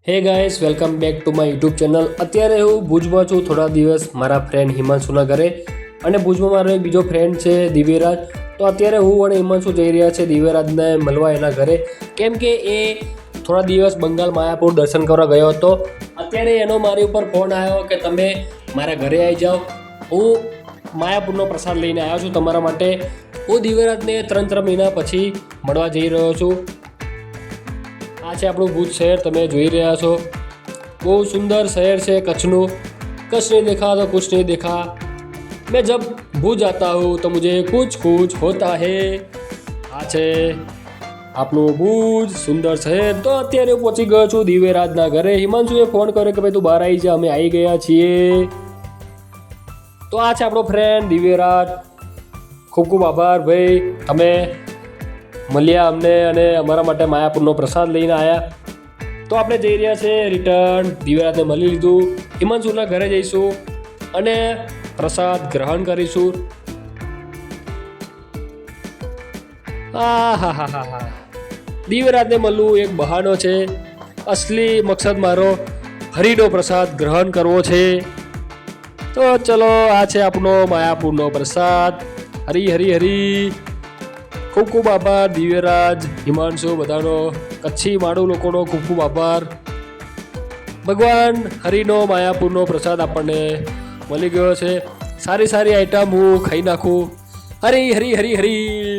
હે guys, welcome back to my YouTube channel. અત્યારે હું ભુજમાં છું. થોડા દિવસ મારા ફ્રેન્ડ હિમાંશુના ઘરે, અને ભુજમાં મારો એક બીજો ફ્રેન્ડ છે દિવ્યરાજ. તો અત્યારે હું અને હિમાંશુ જઈ રહ્યા છે દિવ્યરાજને મળવા એના ઘરે, કેમ કે એ થોડા દિવસ બંગાળ માયાપુર દર્શન કરવા ગયો હતો. અત્યારે એનો મારી ઉપર ફોન આવ્યો કે તમે મારા ઘરે આવી જાઓ, હું માયાપુરનો પ્રસાદ લઈને આવ્યો છું તમારા માટે. હું દિવ્યરાજને 3 મહિના પછી મળવા જઈ રહ્યો છું. આ છે આપણું ભુજ શહેર, તમે જોઈ રહ્યા છો. બહુ સુંદર શહેર છે કચ્છનું. કચ્છ નહીં દેખા તો કુછ નહીં દેખા. मैं जब भूज आता हूँ तो मुझे कुछ कुछ होता है. આ છે આપણું ભુજ સુંદર શહેર. તો અત્યારે હું પહોંચી ગયો છું દિવ્યરાજના ઘરે. હિમાંશુએ ફોન કર્યો કે ભાઈ તું બહાર આવી જા, અમે આવી ગયા છીએ. તો આ છે આપણો ફ્રેન્ડ દિવ્યરાજ. ખૂબ ખૂબ આભાર ભાઈ, તમે મળ્યા અમને અને અમારા માટે માયાપુરનો પ્રસાદ લઈને આવ્યા. તો આપણે જઈ રહ્યા છે રિટર્ન. દિવ્યરાજને મળી લીધું, હિમાંશુના ઘરે જઈશું અને પ્રસાદ ગ્રહણ કરીશું. હા, દિવ્યરાજને મળવું એક બહાનો છે. અસલી મકસદ મારો હરિનો પ્રસાદ ગ્રહણ કરવો છે. તો ચલો, આ છે આપણો માયાપુરનો પ્રસાદ. હરી હરી હરી. ખૂબ ખૂબ આભાર દિવ્યરાજ, હિમાંશુ, બધાનો, કચ્છી માડુ લોકોનો ખૂબ ખૂબ આભાર. ભગવાન હરિનો માયાપુરનો પ્રસાદ આપણને મળી ગયો છે. સારી સારી આઈટમ હું ખાઈ નાખું. હરી હરી હરી હરી.